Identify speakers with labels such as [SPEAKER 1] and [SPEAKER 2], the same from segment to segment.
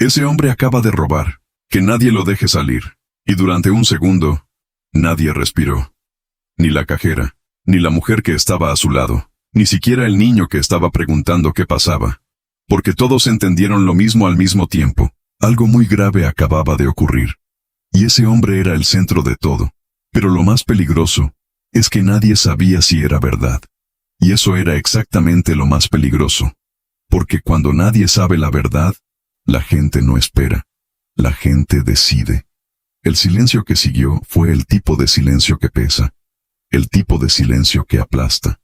[SPEAKER 1] Ese hombre acaba de robar. Que nadie lo deje salir. Y durante un segundo, nadie respiró. Ni la cajera, ni la mujer que estaba a su lado, ni siquiera el niño que estaba preguntando qué pasaba. Porque todos entendieron lo mismo al mismo tiempo. Algo muy grave acababa de ocurrir. Y ese hombre era el centro de todo. Pero lo más peligroso es que nadie sabía si era verdad. Y eso era exactamente lo más peligroso. Porque cuando nadie sabe la verdad, la gente no espera. La gente decide. El silencio que siguió fue el tipo de silencio que pesa. El tipo de silencio que aplasta.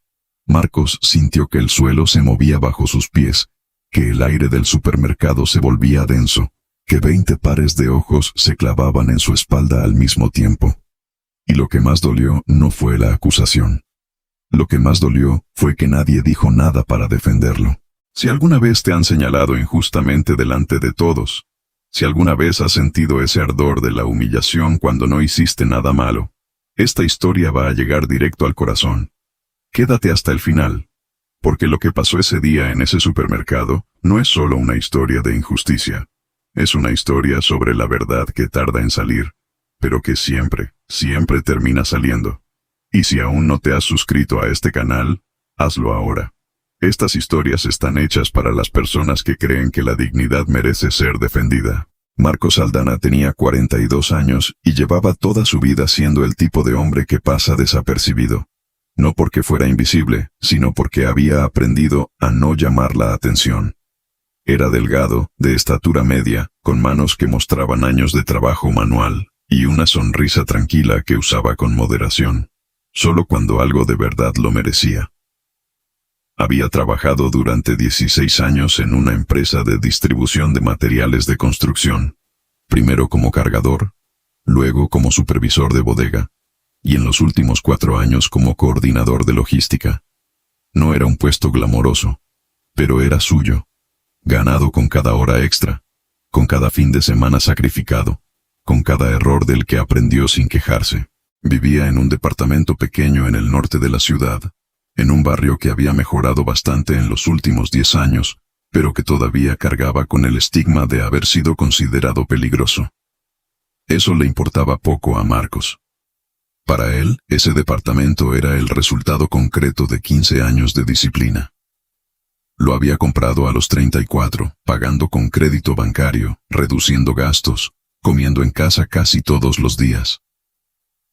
[SPEAKER 1] Marcos sintió que el suelo se movía bajo sus pies, que el aire del supermercado se volvía denso, que 20 pares de ojos se clavaban en su espalda al mismo tiempo. Y lo que más dolió no fue la acusación. Lo que más dolió fue que nadie dijo nada para defenderlo. Si alguna vez te han señalado injustamente delante de todos, si alguna vez has sentido ese ardor de la humillación cuando no hiciste nada malo, esta historia va a llegar directo al corazón. Quédate hasta el final, porque lo que pasó ese día en ese supermercado no es solo una historia de injusticia. Es una historia sobre la verdad que tarda en salir, pero que siempre, siempre termina saliendo. Y si aún no te has suscrito a este canal, hazlo ahora. Estas historias están hechas para las personas que creen que la dignidad merece ser defendida. Marcos Aldana tenía 42 años y llevaba toda su vida siendo el tipo de hombre que pasa desapercibido. No porque fuera invisible, sino porque había aprendido a no llamar la atención. Era delgado, de estatura media, con manos que mostraban años de trabajo manual, y una sonrisa tranquila que usaba con moderación, solo cuando algo de verdad lo merecía. Había trabajado durante 16 años en una empresa de distribución de materiales de construcción, primero como cargador, luego como supervisor de bodega, y en los últimos 4 años como coordinador de logística. No era un puesto glamoroso, pero era suyo, ganado con cada hora extra, con cada fin de semana sacrificado, con cada error del que aprendió sin quejarse. Vivía en un departamento pequeño en el norte de la ciudad, en un barrio que había mejorado bastante en los últimos 10 años, pero que todavía cargaba con el estigma de haber sido considerado peligroso. Eso le importaba poco a Marcos. Para él, ese departamento era el resultado concreto de 15 años de disciplina. Lo había comprado a los 34, pagando con crédito bancario, reduciendo gastos, comiendo en casa casi todos los días.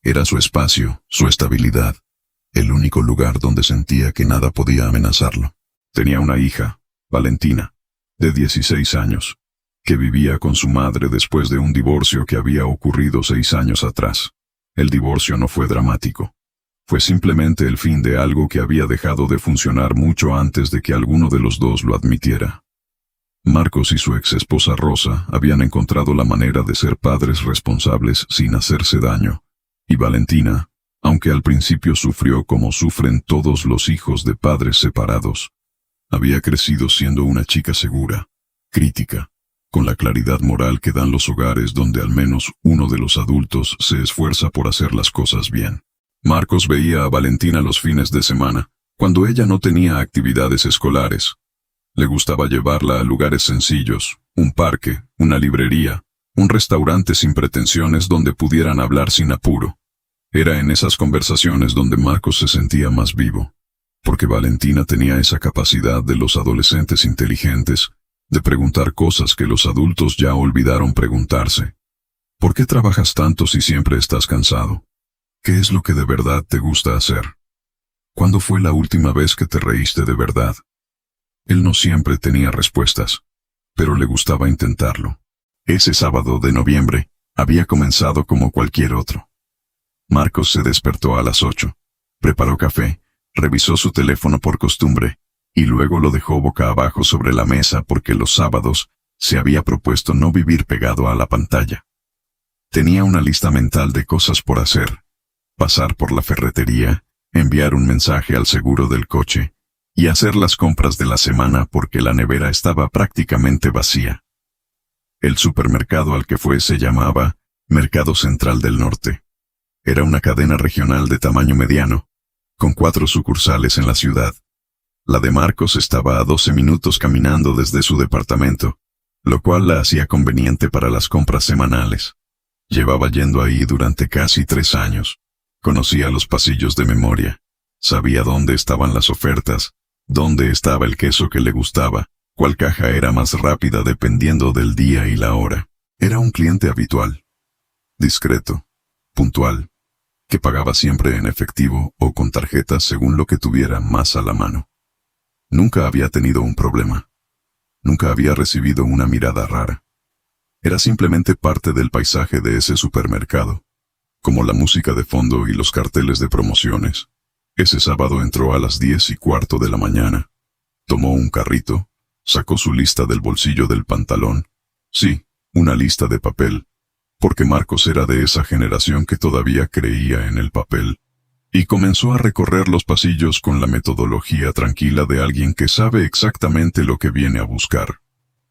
[SPEAKER 1] Era su espacio, su estabilidad, el único lugar donde sentía que nada podía amenazarlo. Tenía una hija, Valentina, de 16 años, que vivía con su madre después de un divorcio que había ocurrido 6 años atrás. El divorcio no fue dramático. Fue simplemente el fin de algo que había dejado de funcionar mucho antes de que alguno de los dos lo admitiera. Marcos y su ex esposa Rosa habían encontrado la manera de ser padres responsables sin hacerse daño, y Valentina, aunque al principio sufrió como sufren todos los hijos de padres separados, había crecido siendo una chica segura, crítica, con la claridad moral que dan los hogares donde al menos uno de los adultos se esfuerza por hacer las cosas bien. Marcos veía a Valentina los fines de semana, cuando ella no tenía actividades escolares. Le gustaba llevarla a lugares sencillos, un parque, una librería, un restaurante sin pretensiones donde pudieran hablar sin apuro. Era en esas conversaciones donde Marcos se sentía más vivo, porque Valentina tenía esa capacidad de los adolescentes inteligentes, de preguntar cosas que los adultos ya olvidaron preguntarse. ¿Por qué trabajas tanto si siempre estás cansado? ¿Qué es lo que de verdad te gusta hacer? ¿Cuándo fue la última vez que te reíste de verdad? Él no siempre tenía respuestas, pero le gustaba intentarlo. Ese sábado de noviembre había comenzado como cualquier otro. Marcos se despertó a las 8, preparó café, revisó su teléfono por costumbre, y luego lo dejó boca abajo sobre la mesa porque los sábados se había propuesto no vivir pegado a la pantalla. Tenía una lista mental de cosas por hacer: pasar por la ferretería, enviar un mensaje al seguro del coche, y hacer las compras de la semana porque la nevera estaba prácticamente vacía. El supermercado al que fue se llamaba Mercado Central del Norte. Era una cadena regional de tamaño mediano, con 4 sucursales en la ciudad. La de Marcos estaba a 12 minutos caminando desde su departamento. lo cual la hacía conveniente para las compras semanales. Llevaba yendo ahí durante casi 3 años. Conocía los pasillos de memoria. Sabía dónde estaban las ofertas, dónde estaba el queso que le gustaba, cuál caja era más rápida dependiendo del día y la hora. Era un cliente habitual, discreto, puntual, que pagaba siempre en efectivo o con tarjetas según lo que tuviera más a la mano. Nunca había tenido un problema. Nunca había recibido una mirada rara. Era simplemente parte del paisaje de ese supermercado, como la música de fondo y los carteles de promociones. Ese sábado entró a las 10:15 de la mañana. Tomó un carrito, sacó su lista del bolsillo del pantalón. Sí, una lista de papel, porque Marcos era de esa generación que todavía creía en el papel, y comenzó a recorrer los pasillos con la metodología tranquila de alguien que sabe exactamente lo que viene a buscar.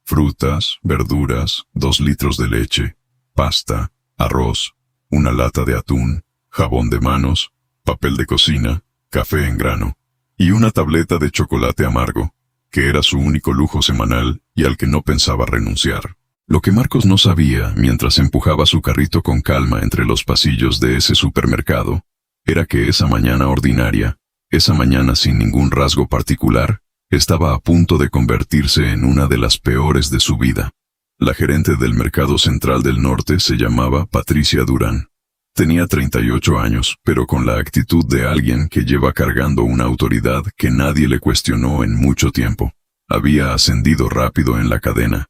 [SPEAKER 1] Frutas, verduras, 2 litros de leche, pasta, arroz, una lata de atún, jabón de manos, papel de cocina, café en grano, y una tableta de chocolate amargo, que era su único lujo semanal y al que no pensaba renunciar. Lo que Marcos no sabía, mientras empujaba su carrito con calma entre los pasillos de ese supermercado, era que esa mañana ordinaria, esa mañana sin ningún rasgo particular, estaba a punto de convertirse en una de las peores de su vida. La gerente del Mercado Central del Norte se llamaba Patricia Durán. Tenía 38 años, pero con la actitud de alguien que lleva cargando una autoridad que nadie le cuestionó en mucho tiempo. Había ascendido rápido en la cadena.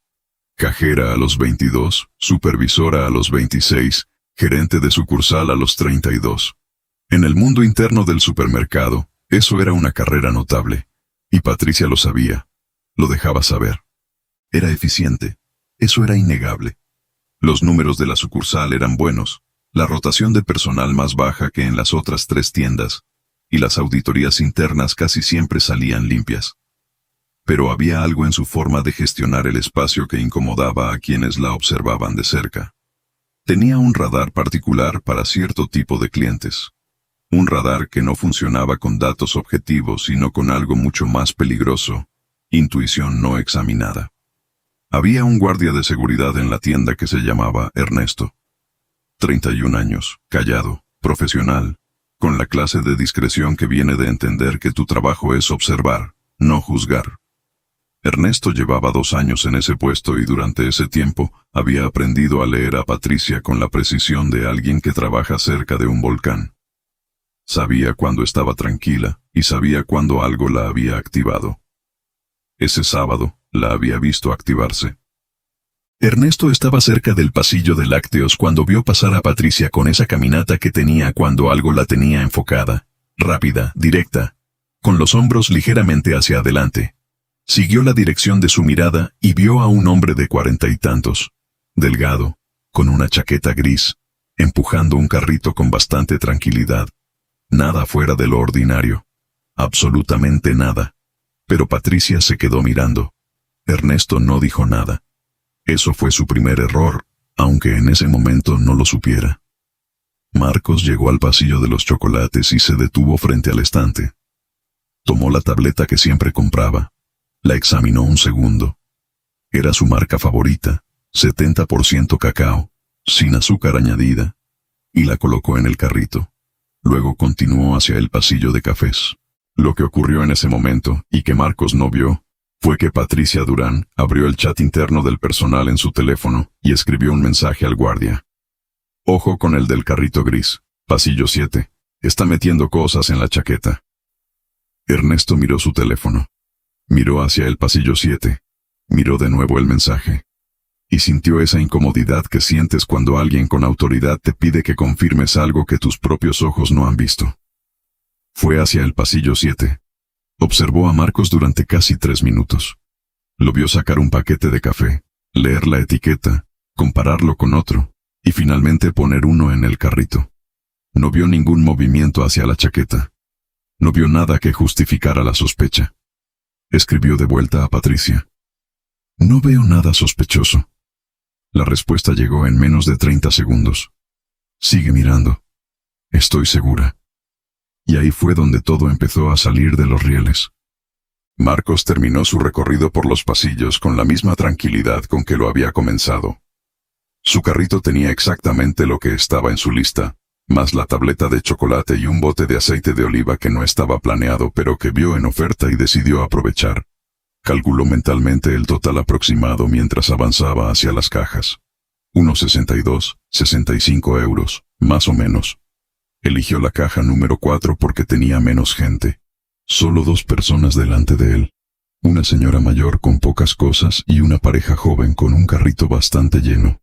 [SPEAKER 1] Cajera a los 22, supervisora a los 26, gerente de sucursal a los 32. En el mundo interno del supermercado, eso era una carrera notable. Y Patricia lo sabía. Lo dejaba saber. Era eficiente. Eso era innegable. Los números de la sucursal eran buenos, la rotación de personal más baja que en las otras 3 tiendas, y las auditorías internas casi siempre salían limpias. Pero había algo en su forma de gestionar el espacio que incomodaba a quienes la observaban de cerca. Tenía un radar particular para cierto tipo de clientes. Un radar que no funcionaba con datos objetivos, sino con algo mucho más peligroso: intuición no examinada. Había un guardia de seguridad en la tienda que se llamaba Ernesto. 31 años, callado, profesional, con la clase de discreción que viene de entender que tu trabajo es observar, no juzgar. Ernesto llevaba 2 años en ese puesto y durante ese tiempo había aprendido a leer a Patricia con la precisión de alguien que trabaja cerca de un volcán. Sabía cuándo estaba tranquila y sabía cuándo algo la había activado. Ese sábado, la había visto activarse. Ernesto estaba cerca del pasillo de lácteos cuando vio pasar a Patricia con esa caminata que tenía cuando algo la tenía enfocada, rápida, directa, con los hombros ligeramente hacia adelante. Siguió la dirección de su mirada y vio a un hombre de 40 y tantos, delgado, con una chaqueta gris, empujando un carrito con bastante tranquilidad. Nada fuera de lo ordinario. Absolutamente nada. Pero Patricia se quedó mirando. Ernesto no dijo nada. Eso fue su primer error, aunque en ese momento no lo supiera. Marcos llegó al pasillo de los chocolates y se detuvo frente al estante. Tomó la tableta que siempre compraba. La examinó un segundo. Era su marca favorita, 70% cacao, sin azúcar añadida, y la colocó en el carrito. Luego continuó hacia el pasillo de cafés. Lo que ocurrió en ese momento, y que Marcos no vio, fue que Patricia Durán abrió el chat interno del personal en su teléfono y escribió un mensaje al guardia. Ojo con el del carrito gris, pasillo 7, está metiendo cosas en la chaqueta. Ernesto miró su teléfono. Miró hacia el pasillo 7. Miró de nuevo el mensaje. Y sintió esa incomodidad que sientes cuando alguien con autoridad te pide que confirmes algo que tus propios ojos no han visto. Fue hacia el pasillo 7. Observó a Marcos durante casi 3 minutos. Lo vio sacar un paquete de café, leer la etiqueta, compararlo con otro, y finalmente poner uno en el carrito. No vio ningún movimiento hacia la chaqueta. No vio nada que justificara la sospecha. Escribió de vuelta a Patricia. No veo nada sospechoso. La respuesta llegó en menos de 30 segundos. Sigue mirando. Estoy segura. Y ahí fue donde todo empezó a salir de los rieles. Marcos terminó su recorrido por los pasillos con la misma tranquilidad con que lo había comenzado. Su carrito tenía exactamente lo que estaba en su lista, más la tableta de chocolate y un bote de aceite de oliva que no estaba planeado pero que vio en oferta y decidió aprovechar. Calculó mentalmente el total aproximado mientras avanzaba hacia las cajas. Unos 65 euros, más o menos. Eligió la caja número 4 porque tenía menos gente. Solo 2 personas delante de él. Una señora mayor con pocas cosas y una pareja joven con un carrito bastante lleno.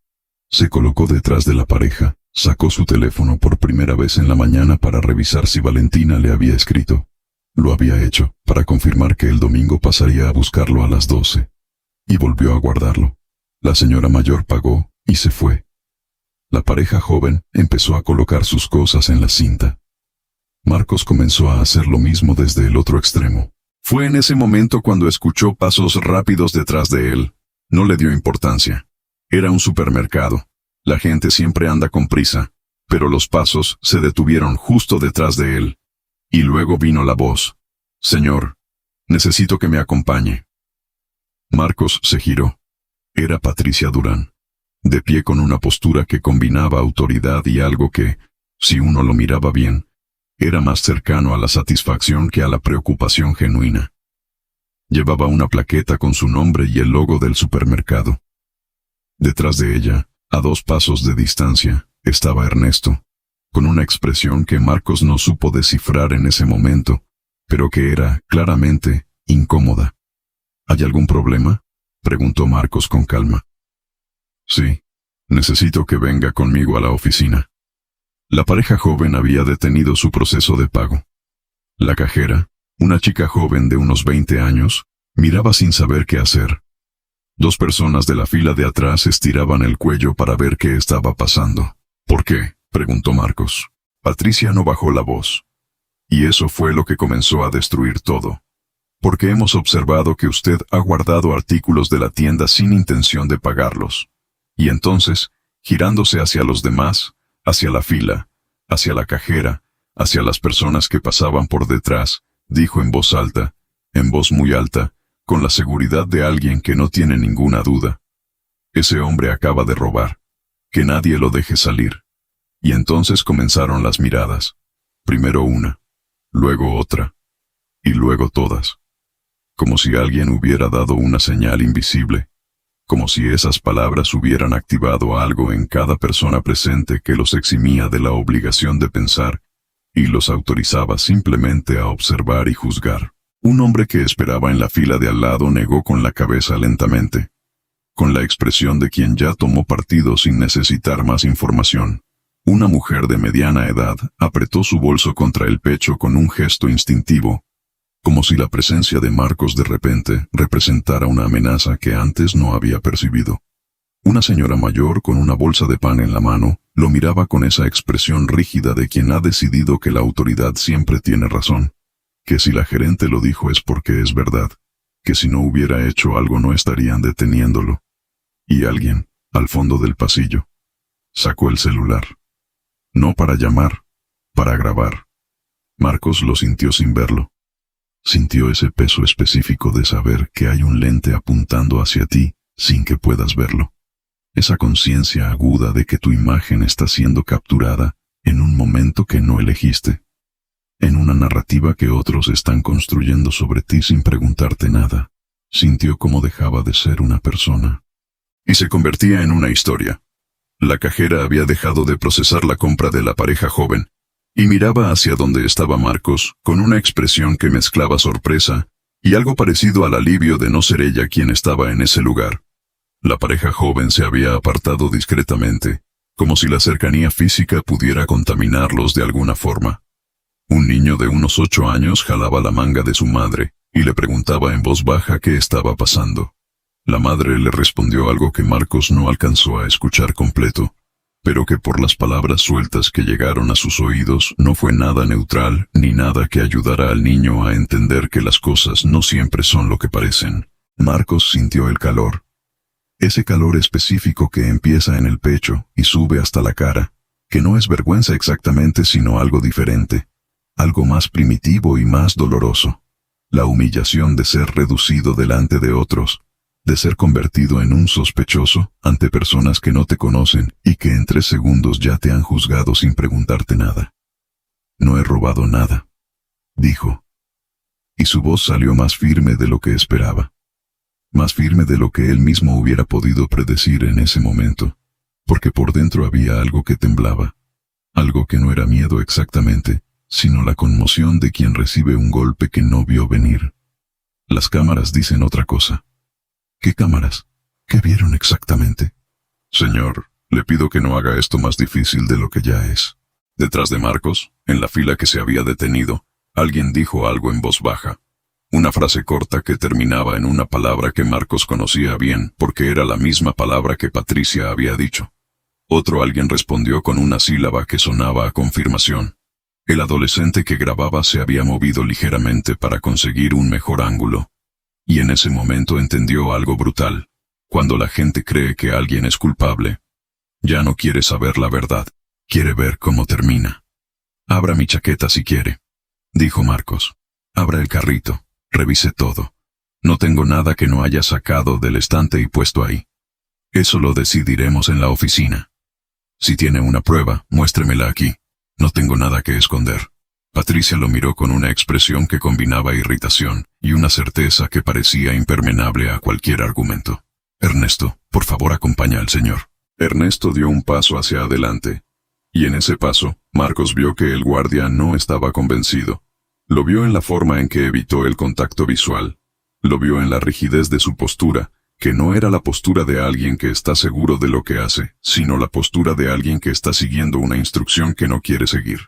[SPEAKER 1] Se colocó detrás de la pareja, sacó su teléfono por primera vez en la mañana para revisar si Valentina le había escrito. Lo había hecho, para confirmar que el domingo pasaría a buscarlo a las 12. Y volvió a guardarlo. La señora mayor pagó, y se fue. La pareja joven empezó a colocar sus cosas en la cinta. Marcos comenzó a hacer lo mismo desde el otro extremo. Fue en ese momento cuando escuchó pasos rápidos detrás de él. No le dio importancia. Era un supermercado. La gente siempre anda con prisa, pero los pasos se detuvieron justo detrás de él. Y luego vino la voz. «Señor, necesito que me acompañe». Marcos se giró. Era Patricia Durán, de pie con una postura que combinaba autoridad y algo que, si uno lo miraba bien, era más cercano a la satisfacción que a la preocupación genuina. Llevaba una plaqueta con su nombre y el logo del supermercado. Detrás de ella, a 2 pasos de distancia, estaba Ernesto, con una expresión que Marcos no supo descifrar en ese momento, pero que era, claramente, incómoda. ¿Hay algún problema?, preguntó Marcos con calma. Sí, necesito que venga conmigo a la oficina. La pareja joven había detenido su proceso de pago. La cajera, una chica joven de unos 20 años, miraba sin saber qué hacer. 2 personas de la fila de atrás estiraban el cuello para ver qué estaba pasando. ¿Por qué?, preguntó Marcos. Patricia no bajó la voz. Y eso fue lo que comenzó a destruir todo. Porque hemos observado que usted ha guardado artículos de la tienda sin intención de pagarlos. Y entonces, girándose hacia los demás, hacia la fila, hacia la cajera, hacia las personas que pasaban por detrás, dijo en voz alta, en voz muy alta, con la seguridad de alguien que no tiene ninguna duda. Ese hombre acaba de robar. Que nadie lo deje salir. Y entonces comenzaron las miradas. Primero una, luego otra, y luego todas. Como si alguien hubiera dado una señal invisible. Como si esas palabras hubieran activado algo en cada persona presente que los eximía de la obligación de pensar, y los autorizaba simplemente a observar y juzgar. Un hombre que esperaba en la fila de al lado negó con la cabeza lentamente, con la expresión de quien ya tomó partido sin necesitar más información. Una mujer de mediana edad apretó su bolso contra el pecho con un gesto instintivo, como si la presencia de Marcos de repente representara una amenaza que antes no había percibido. Una señora mayor con una bolsa de pan en la mano lo miraba con esa expresión rígida de quien ha decidido que la autoridad siempre tiene razón, que si la gerente lo dijo es porque es verdad, que si no hubiera hecho algo no estarían deteniéndolo. Y alguien, al fondo del pasillo, sacó el celular. No para llamar, para grabar. Marcos lo sintió sin verlo. Sintió ese peso específico de saber que hay un lente apuntando hacia ti sin que puedas verlo. Esa conciencia aguda de que tu imagen está siendo capturada en un momento que no elegiste. En una narrativa que otros están construyendo sobre ti sin preguntarte nada. Sintió cómo dejaba de ser una persona. Y se convertía en una historia. La cajera había dejado de procesar la compra de la pareja joven, y miraba hacia donde estaba Marcos, con una expresión que mezclaba sorpresa, y algo parecido al alivio de no ser ella quien estaba en ese lugar. La pareja joven se había apartado discretamente, como si la cercanía física pudiera contaminarlos de alguna forma. Un niño de unos 8 años jalaba la manga de su madre, y le preguntaba en voz baja qué estaba pasando. La madre le respondió algo que Marcos no alcanzó a escuchar completo, pero que por las palabras sueltas que llegaron a sus oídos no fue nada neutral ni nada que ayudara al niño a entender que las cosas no siempre son lo que parecen. Marcos sintió el calor. Ese calor específico que empieza en el pecho y sube hasta la cara, que no es vergüenza exactamente sino algo diferente, algo más primitivo y más doloroso. La humillación de ser reducido delante de otros, de ser convertido en un sospechoso ante personas que no te conocen y que en 3 segundos ya te han juzgado sin preguntarte nada. No he robado nada, dijo. Y su voz salió más firme de lo que esperaba. Más firme de lo que él mismo hubiera podido predecir en ese momento, porque por dentro había algo que temblaba, algo que no era miedo exactamente, sino la conmoción de quien recibe un golpe que no vio venir. Las cámaras dicen otra cosa. ¿Qué cámaras? ¿Qué vieron exactamente? Señor, le pido que no haga esto más difícil de lo que ya es. Detrás de Marcos, en la fila que se había detenido, alguien dijo algo en voz baja. Una frase corta que terminaba en una palabra que Marcos conocía bien, porque era la misma palabra que Patricia había dicho. Otro alguien respondió con una sílaba que sonaba a confirmación. El adolescente que grababa se había movido ligeramente para conseguir un mejor ángulo. Y en ese momento entendió algo brutal. Cuando la gente cree que alguien es culpable, ya no quiere saber la verdad, quiere ver cómo termina. Abra mi chaqueta si quiere, dijo Marcos. Abra el carrito, revise todo. No tengo nada que no haya sacado del estante y puesto ahí. Eso lo decidiremos en la oficina. Si tiene una prueba, muéstremela aquí. No tengo nada que esconder. Patricia lo miró con una expresión que combinaba irritación y una certeza que parecía impermeable a cualquier argumento. Ernesto, por favor acompaña al señor. Ernesto dio un paso hacia adelante. Y en ese paso, Marcos vio que el guardia no estaba convencido. Lo vio en la forma en que evitó el contacto visual. Lo vio en la rigidez de su postura, que no era la postura de alguien que está seguro de lo que hace, sino la postura de alguien que está siguiendo una instrucción que no quiere seguir.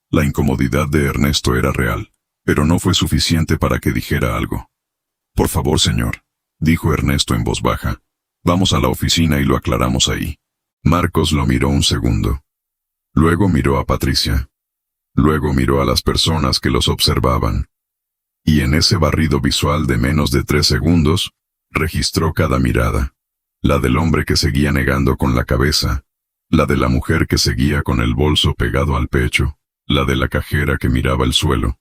[SPEAKER 1] La incomodidad de Ernesto era real, pero no fue suficiente para que dijera algo. Por favor, señor, dijo Ernesto en voz baja. Vamos a la oficina y lo aclaramos ahí. Marcos lo miró un segundo. Luego miró a Patricia. Luego miró a las personas que los observaban. Y en ese barrido visual de menos de 3 segundos, registró cada mirada. La del hombre que seguía negando con la cabeza, la de la mujer que seguía con el bolso pegado al pecho, la de la cajera que miraba el suelo,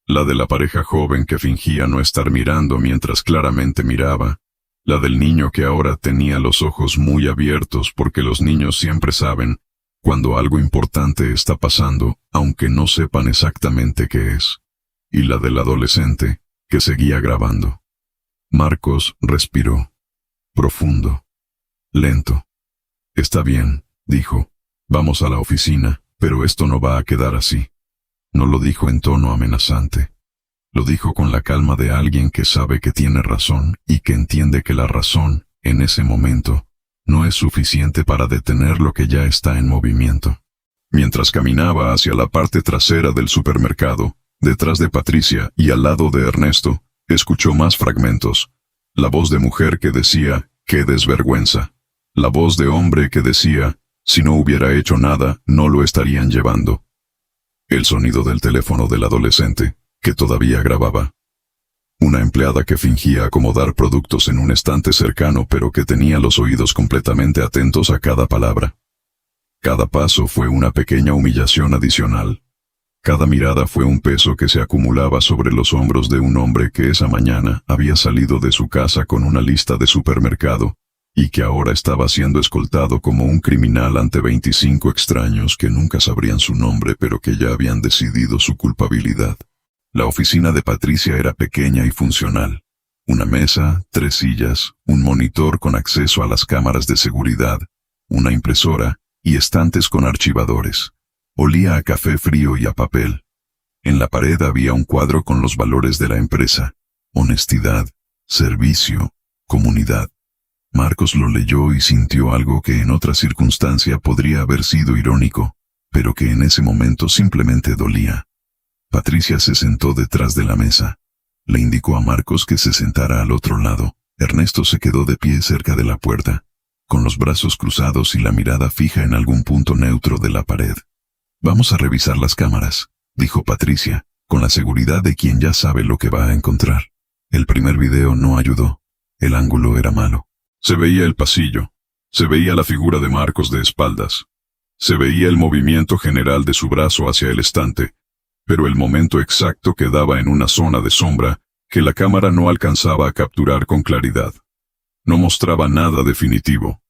[SPEAKER 1] la de la pareja joven que fingía no estar mirando mientras claramente miraba, la del niño que ahora tenía los ojos muy abiertos porque los niños siempre saben cuando algo importante está pasando, aunque no sepan exactamente qué es, y la del adolescente que seguía grabando. Marcos respiró. Profundo. Lento. Está bien, dijo. Vamos a la oficina, pero esto no va a quedar así. No lo dijo en tono amenazante. Lo dijo con la calma de alguien que sabe que tiene razón y que entiende que la razón, en ese momento, no es suficiente para detener lo que ya está en movimiento. Mientras caminaba hacia la parte trasera del supermercado, detrás de Patricia y al lado de Ernesto, escuchó más fragmentos. La voz de mujer que decía, ¡qué desvergüenza! La voz de hombre que decía, si no hubiera hecho nada, no lo estarían llevando. El sonido del teléfono del adolescente, que todavía grababa. Una empleada que fingía acomodar productos en un estante cercano pero que tenía los oídos completamente atentos a cada palabra. Cada paso fue una pequeña humillación adicional. Cada mirada fue un peso que se acumulaba sobre los hombros de un hombre que esa mañana había salido de su casa con una lista de supermercado, y que ahora estaba siendo escoltado como un criminal ante 25 extraños que nunca sabrían su nombre pero que ya habían decidido su culpabilidad. La oficina de Patricia era pequeña y funcional. Una mesa, 3 sillas, un monitor con acceso a las cámaras de seguridad, una impresora y estantes con archivadores. Olía a café frío y a papel. En la pared había un cuadro con los valores de la empresa: honestidad, servicio, comunidad. Marcos lo leyó y sintió algo que en otra circunstancia podría haber sido irónico, pero que en ese momento simplemente dolía. Patricia se sentó detrás de la mesa. Le indicó a Marcos que se sentara al otro lado. Ernesto se quedó de pie cerca de la puerta, con los brazos cruzados y la mirada fija en algún punto neutro de la pared. Vamos a revisar las cámaras, dijo Patricia, con la seguridad de quien ya sabe lo que va a encontrar. El primer video no ayudó. El ángulo era malo. Se veía el pasillo. Se veía la figura de Marcos de espaldas. Se veía el movimiento general de su brazo hacia el estante. pero el momento exacto quedaba en una zona de sombra que la cámara no alcanzaba a capturar con claridad. No mostraba nada definitivo.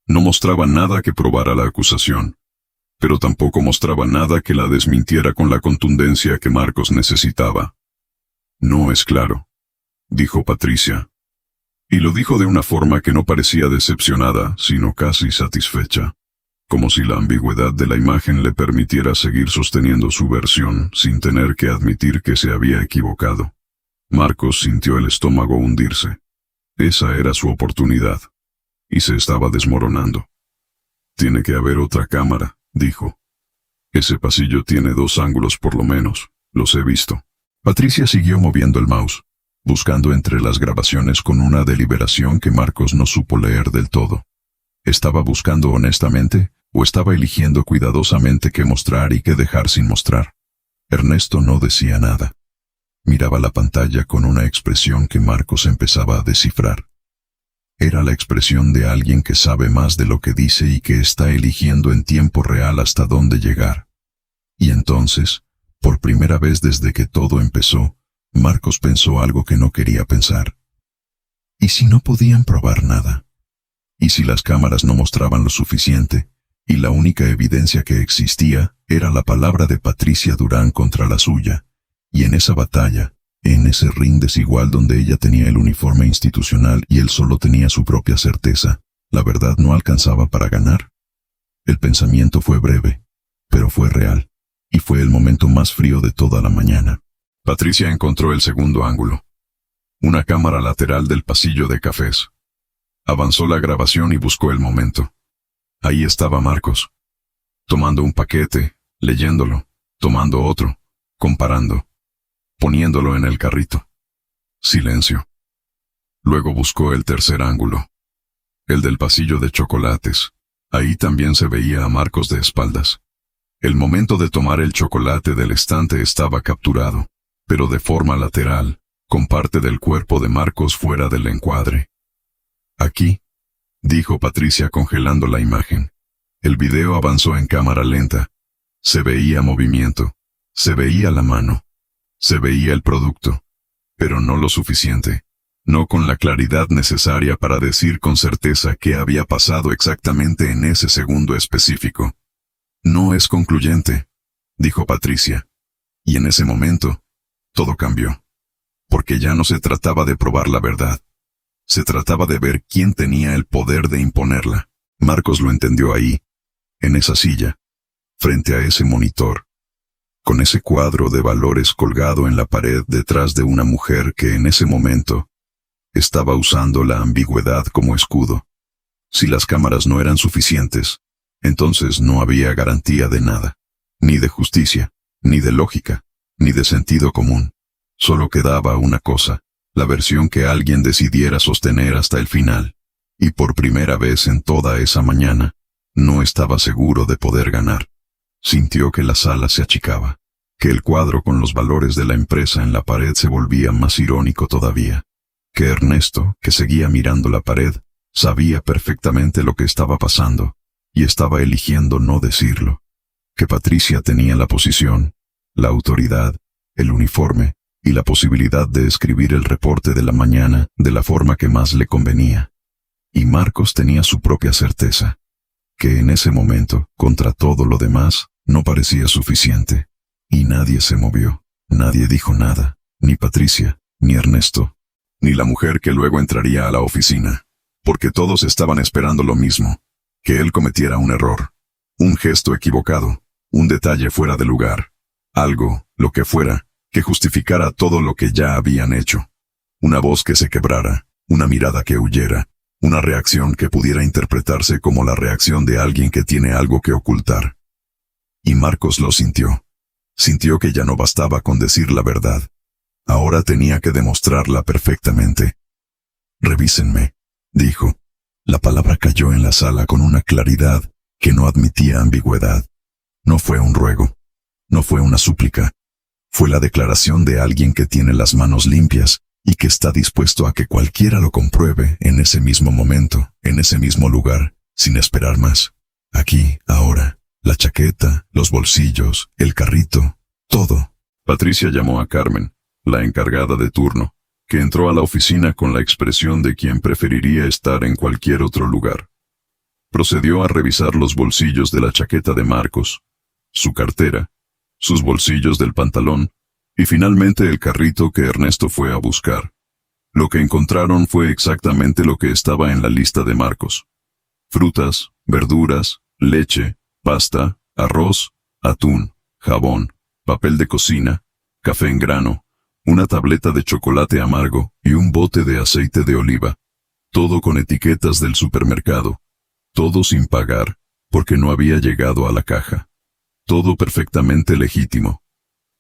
[SPEAKER 1] No mostraba nada que probara la acusación, pero tampoco mostraba nada que la desmintiera con la contundencia que Marcos necesitaba. No es claro, dijo Patricia. Y lo dijo de una forma que no parecía decepcionada, sino casi satisfecha, como si la ambigüedad de la imagen le permitiera seguir sosteniendo su versión sin tener que admitir que se había equivocado. Marcos sintió el estómago hundirse. Esa era su oportunidad, y se estaba desmoronando. Tiene que haber otra cámara, dijo. Ese pasillo tiene 2 ángulos por lo menos, los he visto. Patricia siguió moviendo el mouse, buscando entre las grabaciones con una deliberación que Marcos no supo leer del todo. ¿Estaba buscando honestamente, o estaba eligiendo cuidadosamente qué mostrar y qué dejar sin mostrar? Ernesto no decía nada. Miraba la pantalla con una expresión que Marcos empezaba a descifrar. Era la expresión de alguien que sabe más de lo que dice y que está eligiendo en tiempo real hasta dónde llegar. Y entonces, por primera vez desde que todo empezó, Marcos pensó algo que no quería pensar. ¿Y si no podían probar nada? ¿Y si las cámaras no mostraban lo suficiente, y la única evidencia que existía era la palabra de Patricia Durán contra la suya? Y en esa batalla, en ese ring desigual donde ella tenía el uniforme institucional y él solo tenía su propia certeza, ¿la verdad no alcanzaba para ganar? El pensamiento fue breve, pero fue real, y fue el momento más frío de toda la mañana. Patricia encontró el segundo ángulo. Una cámara lateral del pasillo de cafés. Avanzó la grabación y buscó el momento. Ahí estaba Marcos, tomando un paquete, leyéndolo, tomando otro, comparando, poniéndolo en el carrito. Silencio. Luego buscó el tercer ángulo, el del pasillo de chocolates. Ahí también se veía a Marcos de espaldas. El momento de tomar el chocolate del estante estaba capturado, pero de forma lateral, con parte del cuerpo de Marcos fuera del encuadre. Aquí, dijo Patricia congelando la imagen. El video avanzó en cámara lenta. Se veía movimiento, se veía la mano, se veía el producto, pero no lo suficiente, no con la claridad necesaria para decir con certeza qué había pasado exactamente en ese segundo específico. No es concluyente, dijo Patricia. Y en ese momento, todo cambió. Porque ya no se trataba de probar la verdad. Se trataba de ver quién tenía el poder de imponerla. Marcos lo entendió ahí, en esa silla, frente a ese monitor, con ese cuadro de valores colgado en la pared detrás de una mujer que en ese momento estaba usando la ambigüedad como escudo. Si las cámaras no eran suficientes, entonces no había garantía de nada, ni de justicia, ni de lógica, ni de sentido común. Solo quedaba una cosa, la versión que alguien decidiera sostener hasta el final. Y por primera vez en toda esa mañana, no estaba seguro de poder ganar. Sintió que la sala se achicaba, que el cuadro con los valores de la empresa en la pared se volvía más irónico todavía, que Ernesto, que seguía mirando la pared, sabía perfectamente lo que estaba pasando, y estaba eligiendo no decirlo, que Patricia tenía la posición, la autoridad, el uniforme, y la posibilidad de escribir el reporte de la mañana de la forma que más le convenía. Y Marcos tenía su propia certeza, que en ese momento, contra todo lo demás, no parecía suficiente. Y nadie se movió, nadie dijo nada, ni Patricia, ni Ernesto, ni la mujer que luego entraría a la oficina, porque todos estaban esperando lo mismo, que él cometiera un error, un gesto equivocado, un detalle fuera de lugar, algo, lo que fuera, que justificara todo lo que ya habían hecho. Una voz que se quebrara, una mirada que huyera, una reacción que pudiera interpretarse como la reacción de alguien que tiene algo que ocultar. Y Marcos lo sintió. Sintió que ya no bastaba con decir la verdad. Ahora tenía que demostrarla perfectamente. «Revísenme», dijo. La palabra cayó en la sala con una claridad que no admitía ambigüedad. No fue un ruego. No fue una súplica. Fue la declaración de alguien que tiene las manos limpias y que está dispuesto a que cualquiera lo compruebe en ese mismo momento, en ese mismo lugar, sin esperar más. Aquí, ahora, la chaqueta, los bolsillos, el carrito, Todo. Patricia llamó a Carmen, la encargada de turno, que entró a la oficina con la expresión de quien preferiría estar en cualquier otro lugar. Procedió a revisar los bolsillos de la chaqueta de Marcos, su cartera, sus bolsillos del pantalón, y finalmente el carrito que Ernesto fue a buscar. Lo que encontraron fue exactamente lo que estaba en la lista de Marcos: frutas, verduras, leche, pasta, arroz, atún, jabón, papel de cocina, café en grano, una tableta de chocolate amargo y un bote de aceite de oliva. Todo con etiquetas del supermercado. Todo sin pagar, porque no había llegado a la caja. Todo perfectamente legítimo.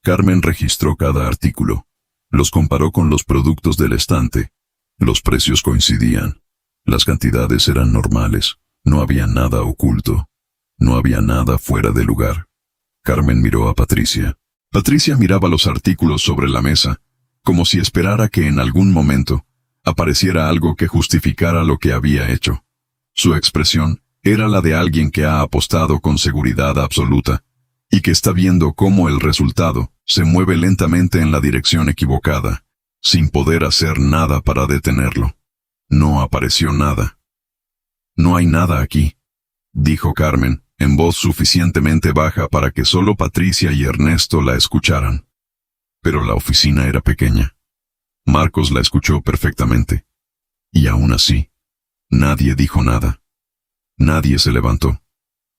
[SPEAKER 1] Carmen registró cada artículo. Los comparó con los productos del estante. Los precios coincidían. Las cantidades eran normales. No había nada oculto. No había nada fuera de lugar. Carmen miró a Patricia. Patricia miraba los artículos sobre la mesa, como si esperara que en algún momento apareciera algo que justificara lo que había hecho. Su expresión era la de alguien que ha apostado con seguridad absoluta, y que está viendo cómo el resultado se mueve lentamente en la dirección equivocada, sin poder hacer nada para detenerlo. No apareció nada. «No hay nada aquí», dijo Carmen, en voz suficientemente baja para que solo Patricia y Ernesto la escucharan. Pero la oficina era pequeña. Marcos la escuchó perfectamente. Y aún así, nadie dijo nada. Nadie se levantó.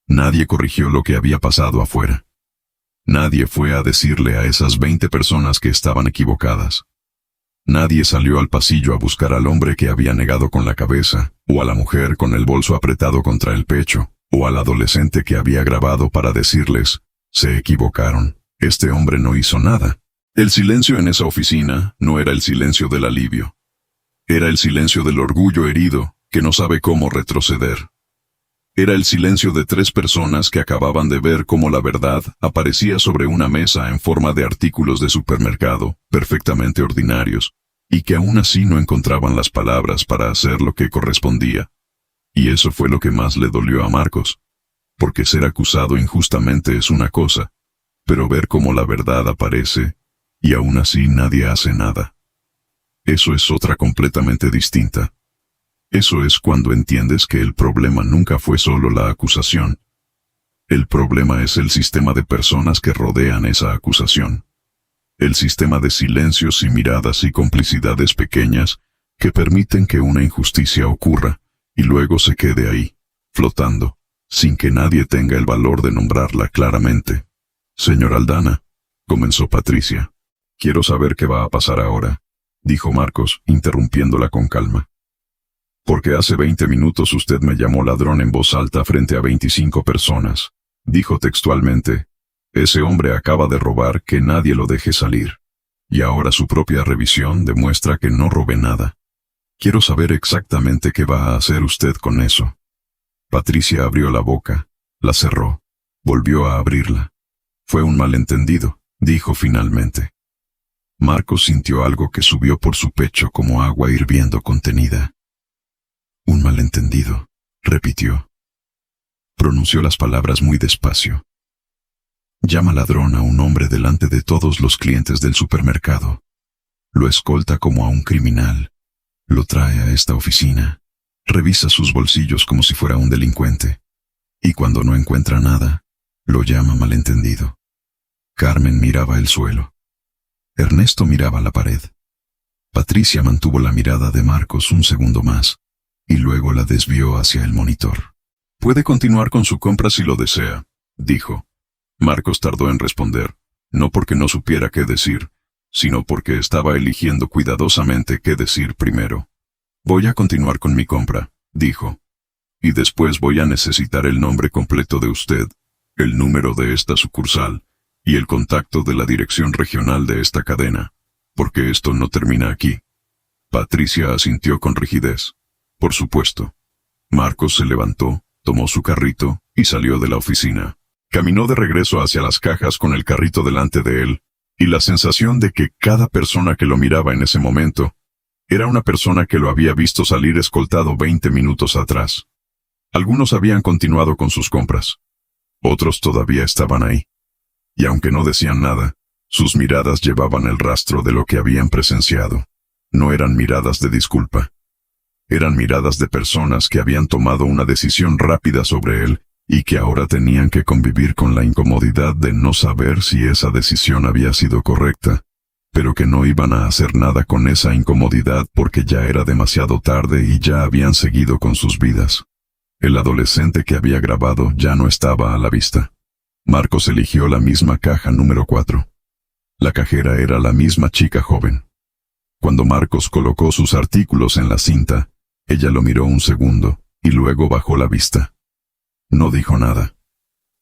[SPEAKER 1] Nadie corrigió lo que había pasado afuera. Nadie fue a decirle a esas 20 personas que estaban equivocadas. Nadie salió al pasillo a buscar al hombre que había negado con la cabeza, o a la mujer con el bolso apretado contra el pecho, o al adolescente que había grabado para decirles: se equivocaron, este hombre no hizo nada. El silencio en esa oficina no era el silencio del alivio. Era el silencio del orgullo herido, que no sabe cómo retroceder. Era el silencio de 3 personas que acababan de ver cómo la verdad aparecía sobre una mesa en forma de artículos de supermercado, perfectamente ordinarios, y que aún así no encontraban las palabras para hacer lo que correspondía. Y eso fue lo que más le dolió a Marcos. Porque ser acusado injustamente es una cosa, pero ver cómo la verdad aparece, y aún así nadie hace nada, eso es otra completamente distinta. Eso es cuando entiendes que el problema nunca fue solo la acusación. El problema es el sistema de personas que rodean esa acusación. El sistema de silencios y miradas y complicidades pequeñas que permiten que una injusticia ocurra y luego se quede ahí, flotando, sin que nadie tenga el valor de nombrarla claramente. «Señor Aldana», comenzó Patricia. «Quiero saber qué va a pasar ahora», dijo Marcos, interrumpiéndola con calma. «Porque hace 20 minutos usted me llamó ladrón en voz alta frente a 25 personas. Dijo textualmente: ese hombre acaba de robar, que nadie lo deje salir. Y ahora su propia revisión demuestra que no robé nada. Quiero saber exactamente qué va a hacer usted con eso». Patricia abrió la boca, la cerró, volvió a abrirla. «Fue un malentendido», dijo finalmente. Marcos sintió algo que subió por su pecho como agua hirviendo contenida. «Un malentendido», repitió. Pronunció las palabras muy despacio. Llama ladrón a un hombre delante de todos los clientes del supermercado. Lo escolta como a un criminal. Lo trae a esta oficina. Revisa sus bolsillos como si fuera un delincuente. Y cuando no encuentra nada, lo llama malentendido. Carmen miraba el suelo. Ernesto miraba la pared. Patricia mantuvo la mirada de Marcos un segundo más, y luego la desvió hacia el monitor. «Puede continuar con su compra si lo desea», dijo. Marcos tardó en responder, no porque no supiera qué decir, sino porque estaba eligiendo cuidadosamente qué decir primero. «Voy a continuar con mi compra», dijo. «Y después voy a necesitar el nombre completo de usted, el número de esta sucursal, y el contacto de la dirección regional de esta cadena, porque esto no termina aquí». Patricia asintió con rigidez. «Por supuesto». Marcos se levantó, tomó su carrito y salió de la oficina. Caminó de regreso hacia las cajas con el carrito delante de él, y la sensación de que cada persona que lo miraba en ese momento era una persona que lo había visto salir escoltado 20 minutos atrás. Algunos habían continuado con sus compras. Otros todavía estaban ahí. Y aunque no decían nada, Sus miradas llevaban el rastro de lo que habían presenciado. No eran miradas de disculpa. Eran miradas de personas que habían tomado una decisión rápida sobre él y que ahora tenían que convivir con la incomodidad de no saber si esa decisión había sido correcta, pero que no iban a hacer nada con esa incomodidad porque ya era demasiado tarde y ya habían seguido con sus vidas. El adolescente que había grabado ya no estaba a la vista. Marcos eligió la misma caja número 4. La cajera era la misma chica joven. Cuando Marcos colocó sus artículos en la cinta, ella lo miró un segundo y luego bajó la vista. No dijo nada.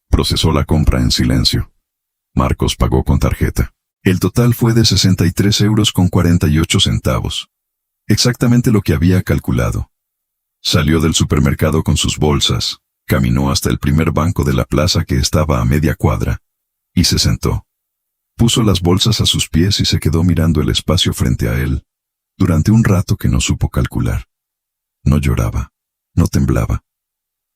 [SPEAKER 1] Procesó la compra en silencio. Marcos pagó con tarjeta. El total fue de 63,48 €. Exactamente lo que había calculado. Salió del supermercado con sus bolsas, caminó hasta el primer banco de la plaza que estaba a media cuadra, y se sentó. Puso las bolsas a sus pies y se quedó mirando el espacio frente a él, durante un rato que no supo calcular. No lloraba, no temblaba,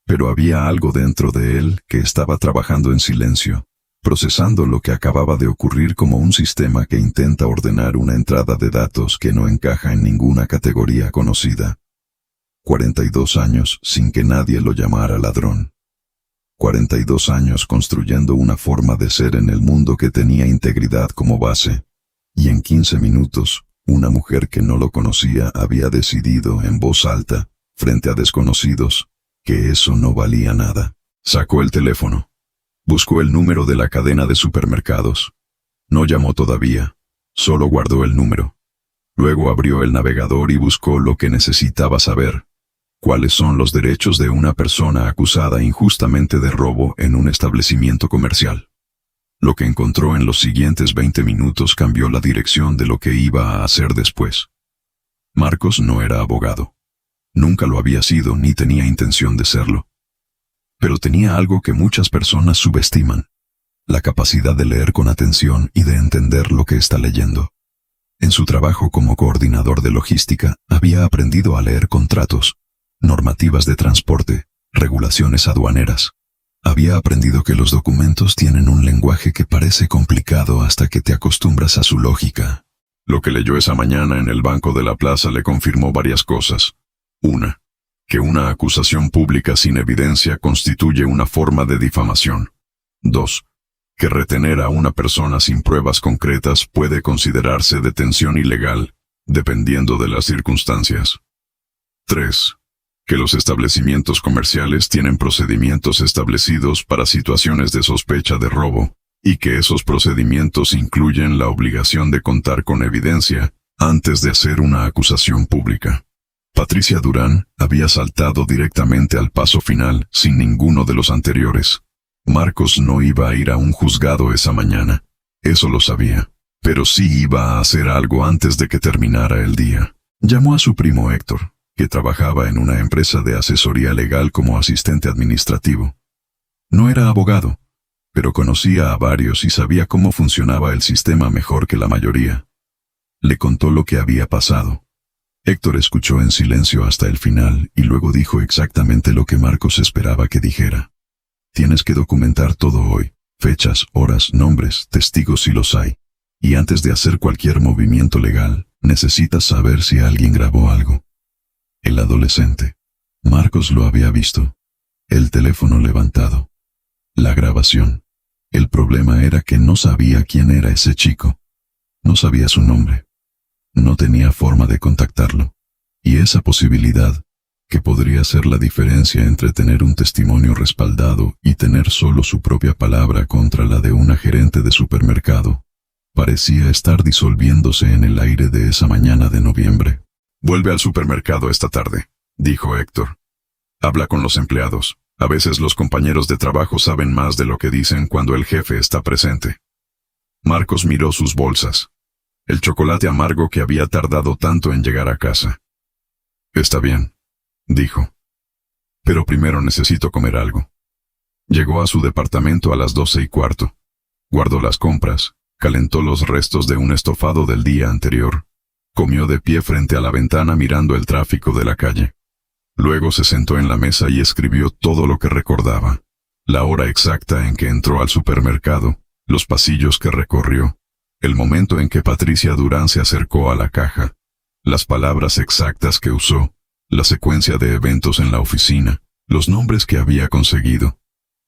[SPEAKER 1] pero había algo dentro de él que estaba trabajando en silencio, procesando lo que acababa de ocurrir como un sistema que intenta ordenar una entrada de datos que no encaja en ninguna categoría conocida. 42 años sin que nadie lo llamara ladrón. 42 años construyendo una forma de ser en el mundo que tenía integridad como base. Y en 15 minutos, una mujer que no lo conocía había decidido en voz alta, frente a desconocidos, que eso no valía nada. Sacó el teléfono. Buscó el número de la cadena de supermercados. No llamó todavía, solo guardó el número. Luego abrió el navegador y buscó lo que necesitaba saber. ¿Cuáles son los derechos de una persona acusada injustamente de robo en un establecimiento comercial? Lo que encontró en los siguientes 20 minutos cambió la dirección de lo que iba a hacer después. Marcos no era abogado. Nunca lo había sido ni tenía intención de serlo. Pero tenía algo que muchas personas subestiman: la capacidad de leer con atención y de entender lo que está leyendo. En su trabajo como coordinador de logística, había aprendido a leer contratos, normativas de transporte, regulaciones aduaneras. Había aprendido que los documentos tienen un lenguaje que parece complicado hasta que te acostumbras a su lógica. Lo que leyó esa mañana en el banco de la plaza le confirmó varias cosas. Una, que una acusación pública sin evidencia constituye una forma de difamación. 2, que retener a una persona sin pruebas concretas puede considerarse detención ilegal, dependiendo de las circunstancias. 3, que los establecimientos comerciales tienen procedimientos establecidos para situaciones de sospecha de robo, y que esos procedimientos incluyen la obligación de contar con evidencia antes de hacer una acusación pública. Patricia Durán había saltado directamente al paso final sin ninguno de los anteriores. Marcos no iba a ir a un juzgado esa mañana, eso lo sabía, pero sí iba a hacer algo antes de que terminara el día. Llamó a su primo Héctor, que trabajaba en una empresa de asesoría legal como asistente administrativo. No era abogado, pero conocía a varios y sabía cómo funcionaba el sistema mejor que la mayoría. Le contó lo que había pasado. Héctor escuchó en silencio hasta el final y luego dijo exactamente lo que Marcos esperaba que dijera. Tienes que documentar todo hoy, fechas, horas, nombres, testigos si los hay. Y antes de hacer cualquier movimiento legal, necesitas saber si alguien grabó algo. El adolescente. Marcos lo había visto. El teléfono levantado. La grabación. El problema era que no sabía quién era ese chico. No sabía su nombre. No tenía forma de contactarlo. Y esa posibilidad, que podría ser la diferencia entre tener un testimonio respaldado y tener solo su propia palabra contra la de una gerente de supermercado, parecía estar disolviéndose en el aire de esa mañana de noviembre. Vuelve al supermercado esta tarde, dijo Héctor. Habla con los empleados. A veces los compañeros de trabajo saben más de lo que dicen cuando el jefe está presente. Marcos miró sus bolsas. El chocolate amargo que había tardado tanto en llegar a casa. Está bien, dijo. Pero primero necesito comer algo. Llegó a su departamento a las 12:15. Guardó las compras, calentó los restos de un estofado del día anterior. Comió de pie frente a la ventana mirando el tráfico de la calle. Luego se sentó en la mesa y escribió todo lo que recordaba. La hora exacta en que entró al supermercado, los pasillos que recorrió, El momento en que Patricia Durán se acercó a la caja, las palabras exactas que usó, la secuencia de eventos en la oficina, los nombres que había conseguido.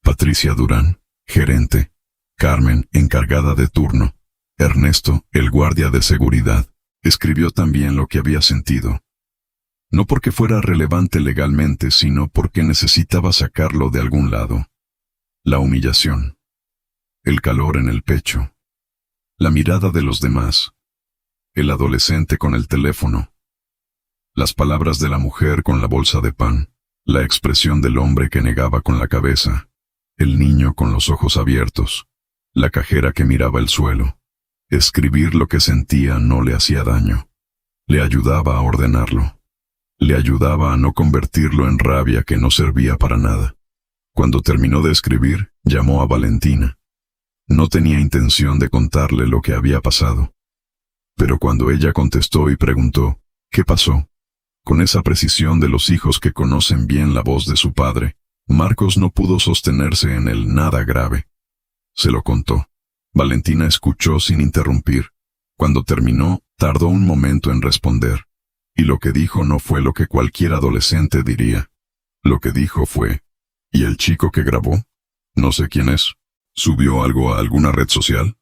[SPEAKER 1] Patricia Durán, gerente. Carmen, encargada de turno. Ernesto, el guardia de seguridad. Escribió también lo que había sentido. No porque fuera relevante legalmente, sino porque necesitaba sacarlo de algún lado. La humillación. El calor en el pecho. La mirada de los demás. El adolescente con el teléfono. Las palabras de la mujer con la bolsa de pan. La expresión del hombre que negaba con la cabeza. El niño con los ojos abiertos. La cajera que miraba el suelo. Escribir lo que sentía no le hacía daño. Le ayudaba a ordenarlo. Le ayudaba a no convertirlo en rabia que no servía para nada. Cuando terminó de escribir, llamó a Valentina. No tenía intención de contarle lo que había pasado. Pero cuando ella contestó y preguntó, ¿qué pasó? Con esa precisión de los hijos que conocen bien la voz de su padre, Marcos no pudo sostenerse en el nada grave. Se lo contó. Valentina escuchó sin interrumpir. Cuando terminó, tardó un momento en responder. Y lo que dijo no fue lo que cualquier adolescente diría. Lo que dijo fue, ¿y el chico que grabó? No sé quién es. ¿Subió algo a alguna red social?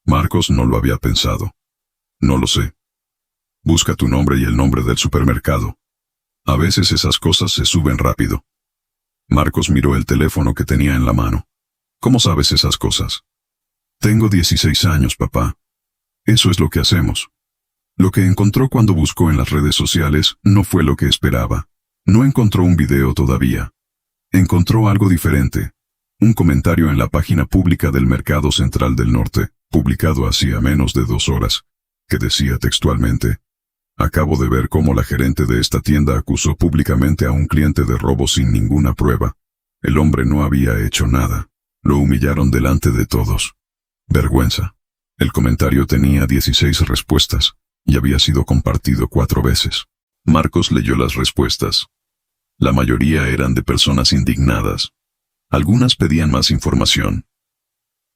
[SPEAKER 1] Marcos no lo había pensado. No lo sé. Busca tu nombre y el nombre del supermercado. A veces esas cosas se suben rápido. Marcos miró el teléfono que tenía en la mano. ¿Cómo sabes esas cosas? Tengo 16 años, papá. Eso es lo que hacemos. Lo que encontró cuando buscó en las redes sociales no fue lo que esperaba. No encontró un video todavía. Encontró algo diferente. Un comentario en la página pública del Mercado Central del Norte, publicado hacía menos de 2 horas, que decía textualmente: acabo de ver cómo la gerente de esta tienda acusó públicamente a un cliente de robo sin ninguna prueba. El hombre no había hecho nada. Lo humillaron delante de todos. Vergüenza. El comentario tenía 16 respuestas, y había sido compartido 4 veces. Marcos leyó las respuestas. La mayoría eran de personas indignadas. Algunas pedían más información.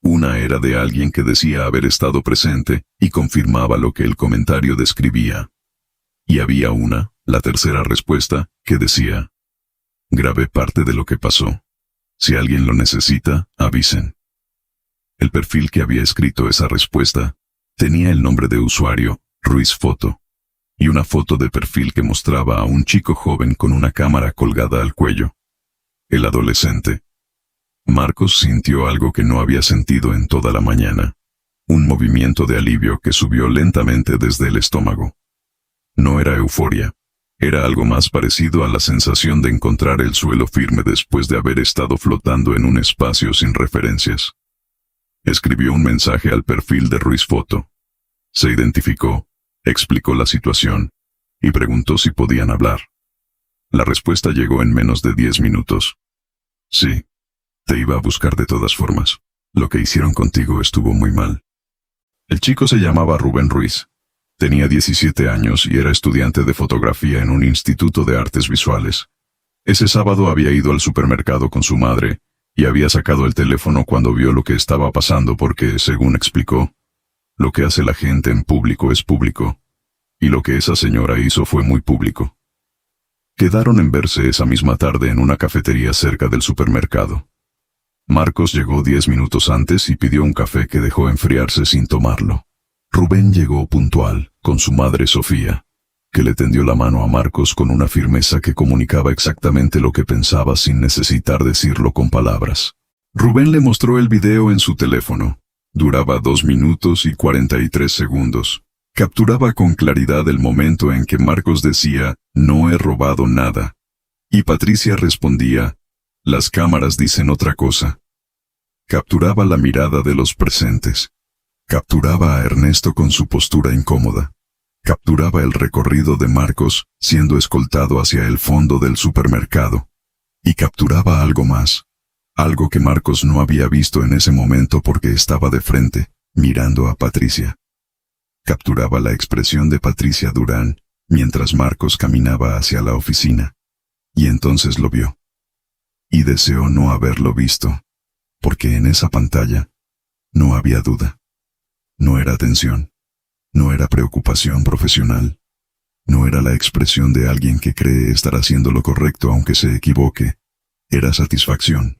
[SPEAKER 1] Una era de alguien que decía haber estado presente, y confirmaba lo que el comentario describía. Y había una, la tercera respuesta, que decía: grabé parte de lo que pasó. Si alguien lo necesita, avisen. El perfil que había escrito esa respuesta tenía el nombre de usuario, Ruiz Foto, y una foto de perfil que mostraba a un chico joven con una cámara colgada al cuello. El adolescente. Marcos sintió algo que no había sentido en toda la mañana. Un movimiento de alivio que subió lentamente desde el estómago. No era euforia. Era algo más parecido a la sensación de encontrar el suelo firme después de haber estado flotando en un espacio sin referencias. Escribió un mensaje al perfil de Ruiz Foto. Se identificó, explicó la situación, y preguntó si podían hablar. La respuesta llegó en menos de 10 minutos. Sí. Te iba a buscar de todas formas. Lo que hicieron contigo estuvo muy mal. El chico se llamaba Rubén Ruiz. Tenía 17 años y era estudiante de fotografía en un instituto de artes visuales. Ese sábado había ido al supermercado con su madre, y había sacado el teléfono cuando vio lo que estaba pasando porque, según explicó, lo que hace la gente en público es público, y lo que esa señora hizo fue muy público. Quedaron en verse esa misma tarde en una cafetería cerca del supermercado. Marcos llegó 10 minutos antes y pidió un café que dejó enfriarse sin tomarlo. Rubén llegó puntual, con su madre Sofía, que le tendió la mano a Marcos con una firmeza que comunicaba exactamente lo que pensaba sin necesitar decirlo con palabras. Rubén le mostró el video en su teléfono. Duraba 2 minutos y 43 segundos. Capturaba con claridad el momento en que Marcos decía: no he robado nada. Y Patricia respondía: las cámaras dicen otra cosa. Capturaba la mirada de los presentes. Capturaba a Ernesto con su postura incómoda. Capturaba el recorrido de Marcos, siendo escoltado hacia el fondo del supermercado. Y capturaba algo más. Algo que Marcos no había visto en ese momento porque estaba de frente, mirando a Patricia. Capturaba la expresión de Patricia Durán, mientras Marcos caminaba hacia la oficina. Y entonces lo vio. Y deseó no haberlo visto, porque en esa pantalla no había duda. No era tensión. No era preocupación profesional. No era la expresión de alguien que cree estar haciendo lo correcto aunque se equivoque. Era satisfacción.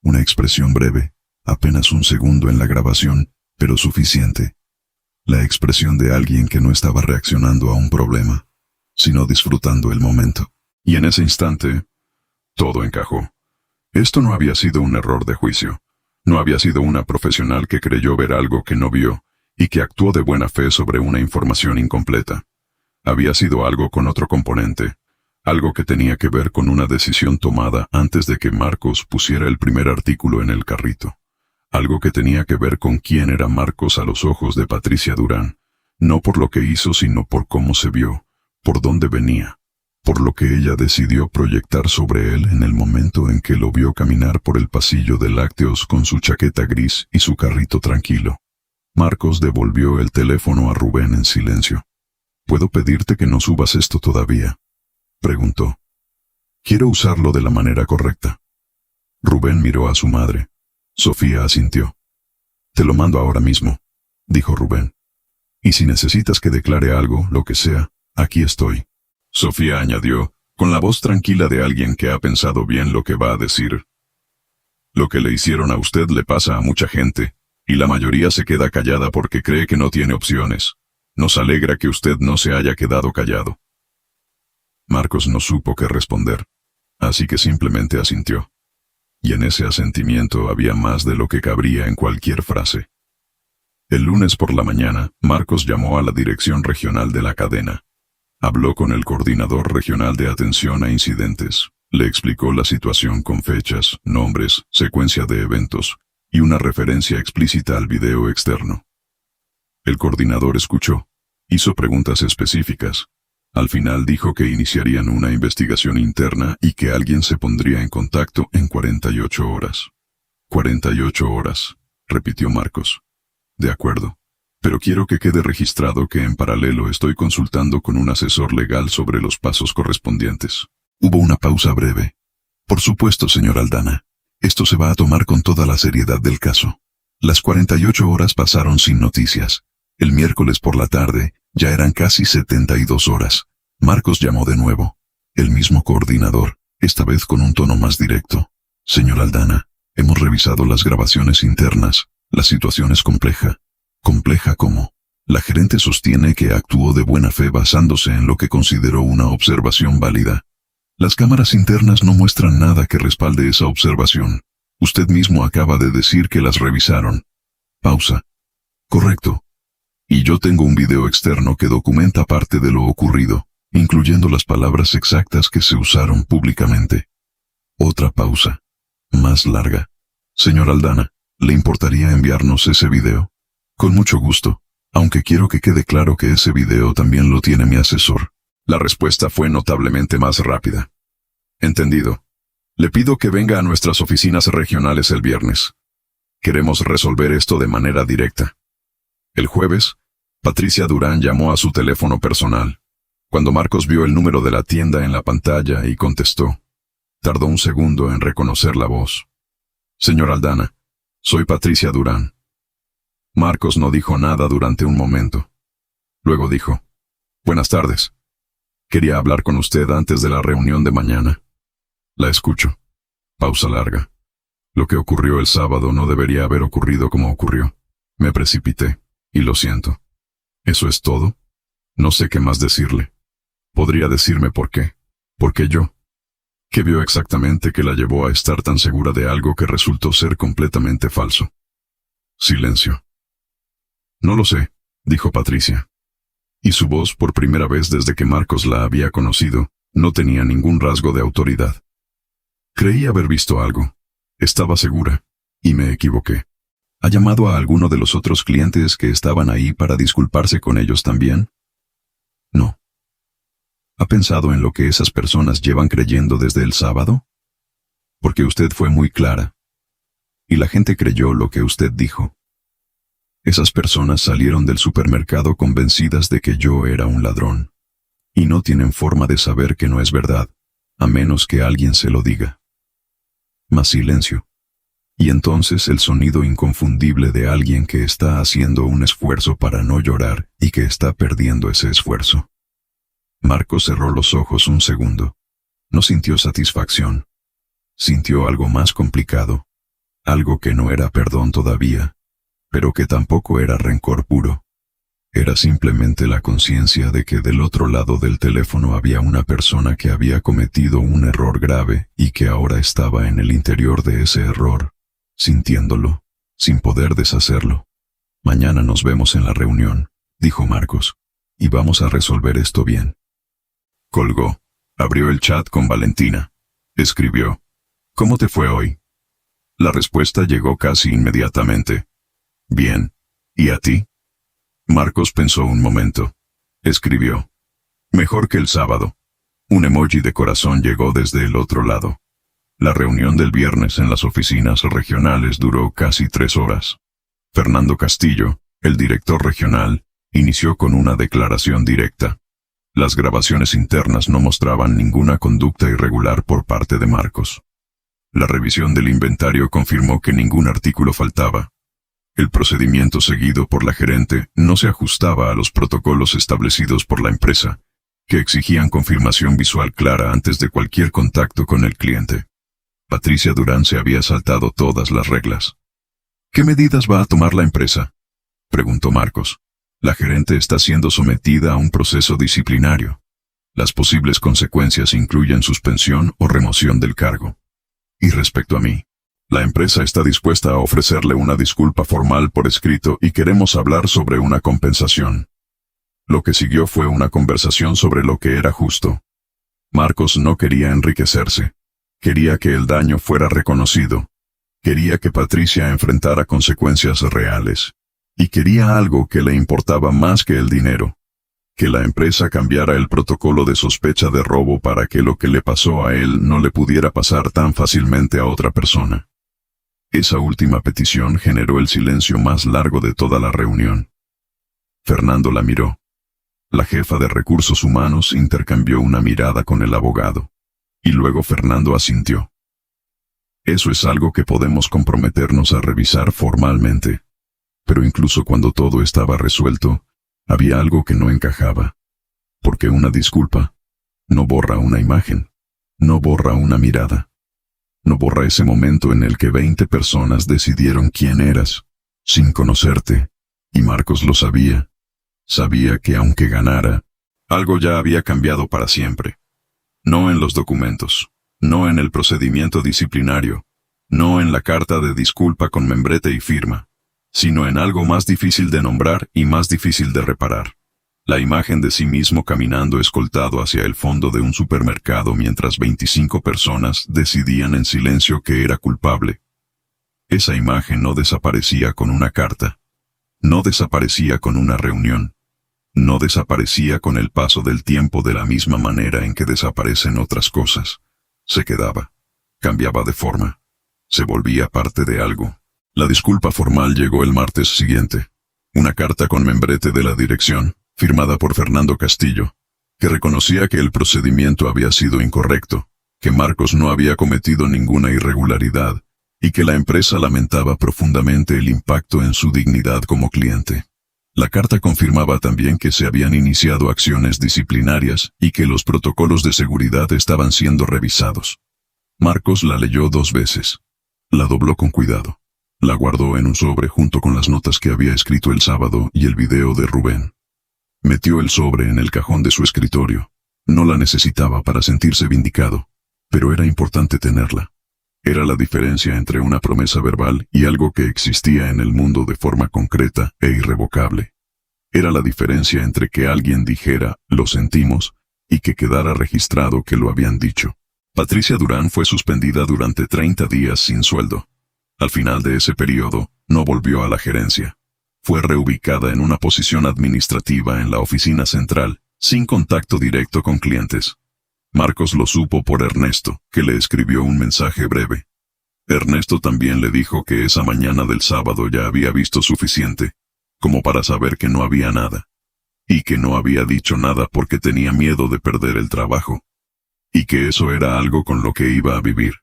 [SPEAKER 1] Una expresión breve, apenas un segundo en la grabación, pero suficiente. La expresión de alguien que no estaba reaccionando a un problema, sino disfrutando el momento. Y en ese instante, todo encajó. Esto no había sido un error de juicio. No había sido una profesional que creyó ver algo que no vio y que actuó de buena fe sobre una información incompleta. Había sido algo con otro componente, algo que tenía que ver con una decisión tomada antes de que Marcos pusiera el primer artículo en el carrito. Algo que tenía que ver con quién era Marcos a los ojos de Patricia Durán, no por lo que hizo sino por cómo se vio, por dónde venía, por lo que ella decidió proyectar sobre él en el momento en que lo vio caminar por el pasillo de lácteos con su chaqueta gris y su carrito tranquilo. Marcos devolvió el teléfono a Rubén en silencio. «¿Puedo pedirte que no subas esto todavía?», preguntó. «Quiero usarlo de la manera correcta». Rubén miró a su madre. Sofía asintió. «Te lo mando ahora mismo», dijo Rubén. «Y si necesitas que declare algo, lo que sea, aquí estoy». Sofía añadió, con la voz tranquila de alguien que ha pensado bien lo que va a decir. «Lo que le hicieron a usted le pasa a mucha gente, y la mayoría se queda callada porque cree que no tiene opciones. Nos alegra que usted no se haya quedado callado». Marcos no supo qué responder, así que simplemente asintió. Y en ese asentimiento había más de lo que cabría en cualquier frase. El lunes por la mañana, Marcos llamó a la dirección regional de la cadena. Habló con el coordinador regional de atención a incidentes. Le explicó la situación con fechas, nombres, secuencia de eventos y una referencia explícita al video externo. El coordinador escuchó, hizo preguntas específicas. Al final dijo que iniciarían una investigación interna y que alguien se pondría en contacto en 48 horas. 48 horas, repitió Marcos. De acuerdo, pero quiero que quede registrado que en paralelo estoy consultando con un asesor legal sobre los pasos correspondientes. Hubo una pausa breve. Por supuesto, señor Aldana. Esto se va a tomar con toda la seriedad del caso. Las 48 horas pasaron sin noticias. El miércoles por la tarde, ya eran casi 72 horas. Marcos llamó de nuevo. El mismo coordinador, esta vez con un tono más directo. Señor Aldana, hemos revisado las grabaciones internas. La situación es compleja. ¿Compleja cómo? La gerente sostiene que actuó de buena fe basándose en lo que consideró una observación válida. Las cámaras internas no muestran nada que respalde esa observación. Usted mismo acaba de decir que las revisaron. Pausa. Correcto. Y yo tengo un video externo que documenta parte de lo ocurrido, incluyendo las palabras exactas que se usaron públicamente. Otra pausa. Más larga. Señor Aldana, ¿le importaría enviarnos ese video? Con mucho gusto, aunque quiero que quede claro que ese video también lo tiene mi asesor. La respuesta fue notablemente más rápida. Entendido. Le pido que venga a nuestras oficinas regionales el viernes. Queremos resolver esto de manera directa. El jueves, Patricia Durán llamó a su teléfono personal. Cuando Marcos vio el número de la tienda en la pantalla y contestó, tardó un segundo en reconocer la voz. «Señor Aldana, soy Patricia Durán». Marcos no dijo nada durante un momento. Luego dijo, «Buenas tardes. Quería hablar con usted antes de la reunión de mañana». «La escucho». Pausa larga. «Lo que ocurrió el sábado no debería haber ocurrido como ocurrió. Me precipité, y lo siento». «¿Eso es todo? No sé qué más decirle. ¿Podría decirme por qué? ¿Por qué yo? ¿Qué vio exactamente que la llevó a estar tan segura de algo que resultó ser completamente falso?» Silencio. «No lo sé», dijo Patricia. Y su voz, por primera vez desde que Marcos la había conocido, no tenía ningún rasgo de autoridad. «Creí haber visto algo. Estaba segura. Y me equivoqué». ¿Ha llamado a alguno de los otros clientes que estaban ahí para disculparse con ellos también? No. ¿Ha pensado en lo que esas personas llevan creyendo desde el sábado? Porque usted fue muy clara. Y la gente creyó lo que usted dijo. Esas personas salieron del supermercado convencidas de que yo era un ladrón. Y no tienen forma de saber que no es verdad, a menos que alguien se lo diga. Más silencio. Y entonces el sonido inconfundible de alguien que está haciendo un esfuerzo para no llorar y que está perdiendo ese esfuerzo. Marcos cerró los ojos un segundo. No sintió satisfacción. Sintió algo más complicado. Algo que no era perdón todavía, pero que tampoco era rencor puro. Era simplemente la conciencia de que del otro lado del teléfono había una persona que había cometido un error grave y que ahora estaba en el interior de ese error, sintiéndolo, sin poder deshacerlo. Mañana nos vemos en la reunión, dijo Marcos, y vamos a resolver esto bien. Colgó. Abrió el chat con Valentina. Escribió: ¿Cómo te fue hoy? La respuesta llegó casi inmediatamente. Bien. ¿Y a ti? Marcos pensó un momento. Escribió: Mejor que el sábado. Un emoji de corazón llegó desde el otro lado. La reunión del viernes en las oficinas regionales duró casi 3 horas. Fernando Castillo, el director regional, inició con una declaración directa. Las grabaciones internas no mostraban ninguna conducta irregular por parte de Marcos. La revisión del inventario confirmó que ningún artículo faltaba. El procedimiento seguido por la gerente no se ajustaba a los protocolos establecidos por la empresa, que exigían confirmación visual clara antes de cualquier contacto con el cliente. Patricia Durán se había saltado todas las reglas. ¿Qué medidas va a tomar la empresa?, preguntó Marcos. La gerente está siendo sometida a un proceso disciplinario. Las posibles consecuencias incluyen suspensión o remoción del cargo. Y respecto a mí, la empresa está dispuesta a ofrecerle una disculpa formal por escrito y queremos hablar sobre una compensación. Lo que siguió fue una conversación sobre lo que era justo. Marcos no quería enriquecerse. Quería que el daño fuera reconocido. Quería que Patricia enfrentara consecuencias reales. Y quería algo que le importaba más que el dinero. Que la empresa cambiara el protocolo de sospecha de robo para que lo que le pasó a él no le pudiera pasar tan fácilmente a otra persona. Esa última petición generó el silencio más largo de toda la reunión. Fernando la miró. La jefa de recursos humanos intercambió una mirada con el abogado. Y luego Fernando asintió. Eso es algo que podemos comprometernos a revisar formalmente. Pero incluso cuando todo estaba resuelto, había algo que no encajaba. Porque una disculpa no borra una imagen, no borra una mirada. No borra ese momento en el que 20 personas decidieron quién eras, sin conocerte, y Marcos lo sabía. Sabía que aunque ganara, algo ya había cambiado para siempre. No en los documentos, no en el procedimiento disciplinario, no en la carta de disculpa con membrete y firma, sino en algo más difícil de nombrar y más difícil de reparar. La imagen de sí mismo caminando escoltado hacia el fondo de un supermercado mientras 25 personas decidían en silencio que era culpable. Esa imagen no desaparecía con una carta. No desaparecía con una reunión. No desaparecía con el paso del tiempo de la misma manera en que desaparecen otras cosas. Se quedaba. Cambiaba de forma. Se volvía parte de algo. La disculpa formal llegó el martes siguiente. Una carta con membrete de la dirección, firmada por Fernando Castillo, que reconocía que el procedimiento había sido incorrecto, que Marcos no había cometido ninguna irregularidad, y que la empresa lamentaba profundamente el impacto en su dignidad como cliente. La carta confirmaba también que se habían iniciado acciones disciplinarias y que los protocolos de seguridad estaban siendo revisados. Marcos la leyó 2 veces. La dobló con cuidado. La guardó en un sobre junto con las notas que había escrito el sábado y el video de Rubén. Metió el sobre en el cajón de su escritorio. No la necesitaba para sentirse vindicado, pero era importante tenerla. Era la diferencia entre una promesa verbal y algo que existía en el mundo de forma concreta e irrevocable. Era la diferencia entre que alguien dijera, lo sentimos, y que quedara registrado que lo habían dicho. Patricia Durán fue suspendida durante 30 días sin sueldo. Al final de ese periodo, no volvió a la gerencia. Fue reubicada en una posición administrativa en la oficina central, sin contacto directo con clientes. Marcos lo supo por Ernesto, que le escribió un mensaje breve. Ernesto también le dijo que esa mañana del sábado ya había visto suficiente, como para saber que no había nada. Y que no había dicho nada porque tenía miedo de perder el trabajo. Y que eso era algo con lo que iba a vivir.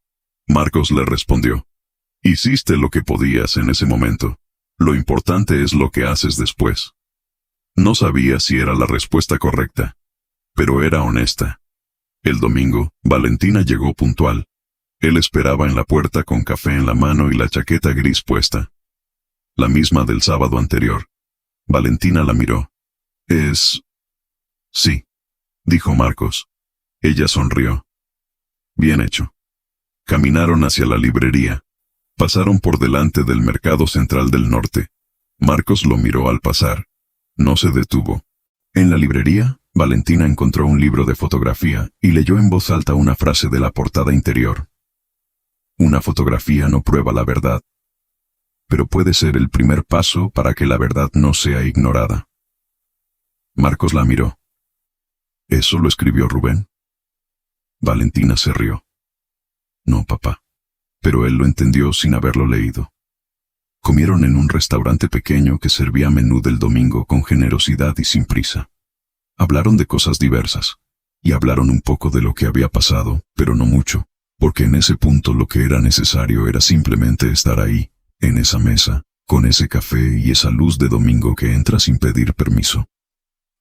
[SPEAKER 1] Marcos le respondió: Hiciste lo que podías en ese momento. Lo importante es lo que haces después. No sabía si era la respuesta correcta, pero era honesta. El domingo, Valentina llegó puntual. Él esperaba en la puerta con café en la mano y la chaqueta gris puesta. La misma del sábado anterior. Valentina la miró. Sí, dijo Marcos. Ella sonrió. Bien hecho. Caminaron hacia la librería. Pasaron por delante del Mercado Central del Norte. Marcos lo miró al pasar. No se detuvo. En la librería, Valentina encontró un libro de fotografía y leyó en voz alta una frase de la portada interior. Una fotografía no prueba la verdad, pero puede ser el primer paso para que la verdad no sea ignorada. Marcos la miró. ¿Eso lo escribió Rubén? Valentina se rió. No, papá. Pero él lo entendió sin haberlo leído. Comieron en un restaurante pequeño que servía menú del domingo con generosidad y sin prisa. Hablaron de cosas diversas, y hablaron un poco de lo que había pasado, pero no mucho, porque en ese punto lo que era necesario era simplemente estar ahí, en esa mesa, con ese café y esa luz de domingo que entra sin pedir permiso.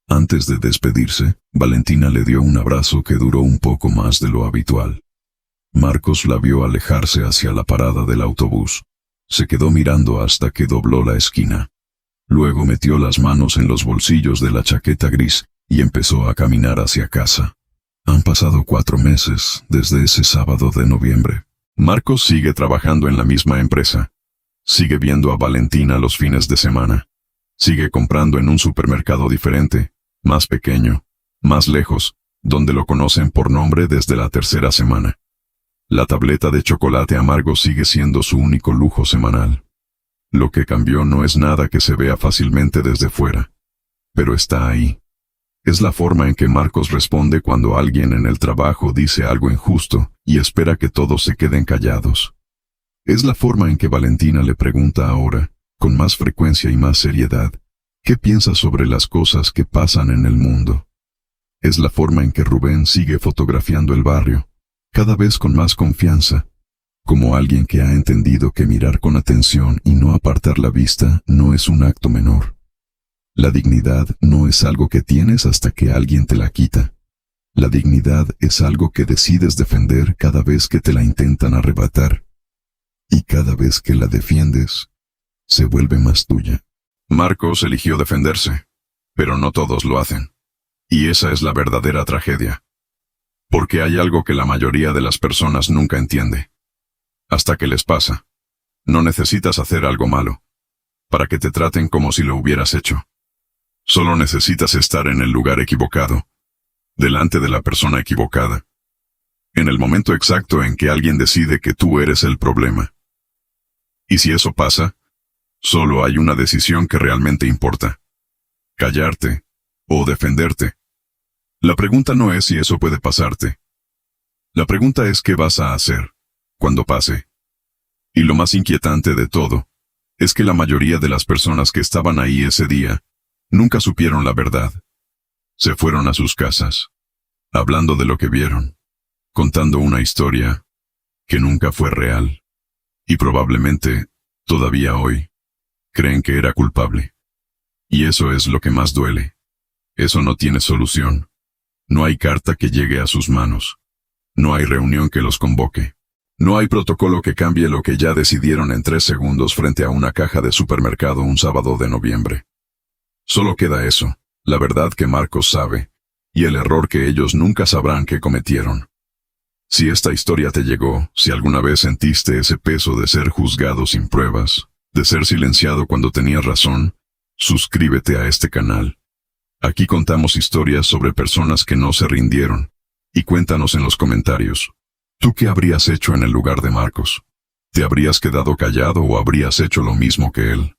[SPEAKER 1] Antes de despedirse, Valentina le dio un abrazo que duró un poco más de lo habitual. Marcos la vio alejarse hacia la parada del autobús. Se quedó mirando hasta que dobló la esquina. Luego metió las manos en los bolsillos de la chaqueta gris y empezó a caminar hacia casa. Han pasado 4 meses desde ese sábado de noviembre. Marcos sigue trabajando en la misma empresa. Sigue viendo a Valentina los fines de semana. Sigue comprando en un supermercado diferente, más pequeño, más lejos, donde lo conocen por nombre desde la 3ª semana. La tableta de chocolate amargo sigue siendo su único lujo semanal. Lo que cambió no es nada que se vea fácilmente desde fuera, pero está ahí. Es la forma en que Marcos responde cuando alguien en el trabajo dice algo injusto y espera que todos se queden callados. Es la forma en que Valentina le pregunta ahora, con más frecuencia y más seriedad, ¿qué piensa sobre las cosas que pasan en el mundo? Es la forma en que Rubén sigue fotografiando el barrio, cada vez con más confianza, como alguien que ha entendido que mirar con atención y no apartar la vista no es un acto menor. La dignidad no es algo que tienes hasta que alguien te la quita. La dignidad es algo que decides defender cada vez que te la intentan arrebatar. Y cada vez que la defiendes, se vuelve más tuya. Marcos eligió defenderse, pero no todos lo hacen. Y esa es la verdadera tragedia. Porque hay algo que la mayoría de las personas nunca entiende. Hasta que les pasa. No necesitas hacer algo malo para que te traten como si lo hubieras hecho. Solo necesitas estar en el lugar equivocado, delante de la persona equivocada, en el momento exacto en que alguien decide que tú eres el problema. Y si eso pasa, solo hay una decisión que realmente importa: callarte o defenderte. La pregunta no es si eso puede pasarte. La pregunta es qué vas a hacer cuando pase. Y lo más inquietante de todo es que la mayoría de las personas que estaban ahí ese día nunca supieron la verdad. Se fueron a sus casas, hablando de lo que vieron, contando una historia que nunca fue real. Y probablemente, todavía hoy, creen que era culpable. Y eso es lo que más duele. Eso no tiene solución. No hay carta que llegue a sus manos. No hay reunión que los convoque. No hay protocolo que cambie lo que ya decidieron en 3 segundos frente a una caja de supermercado un sábado de noviembre. Solo queda eso, la verdad que Marcos sabe, y el error que ellos nunca sabrán que cometieron. Si esta historia te llegó, si alguna vez sentiste ese peso de ser juzgado sin pruebas, de ser silenciado cuando tenías razón, suscríbete a este canal. Aquí contamos historias sobre personas que no se rindieron, y cuéntanos en los comentarios, ¿tú qué habrías hecho en el lugar de Marcos? ¿Te habrías quedado callado o habrías hecho lo mismo que él?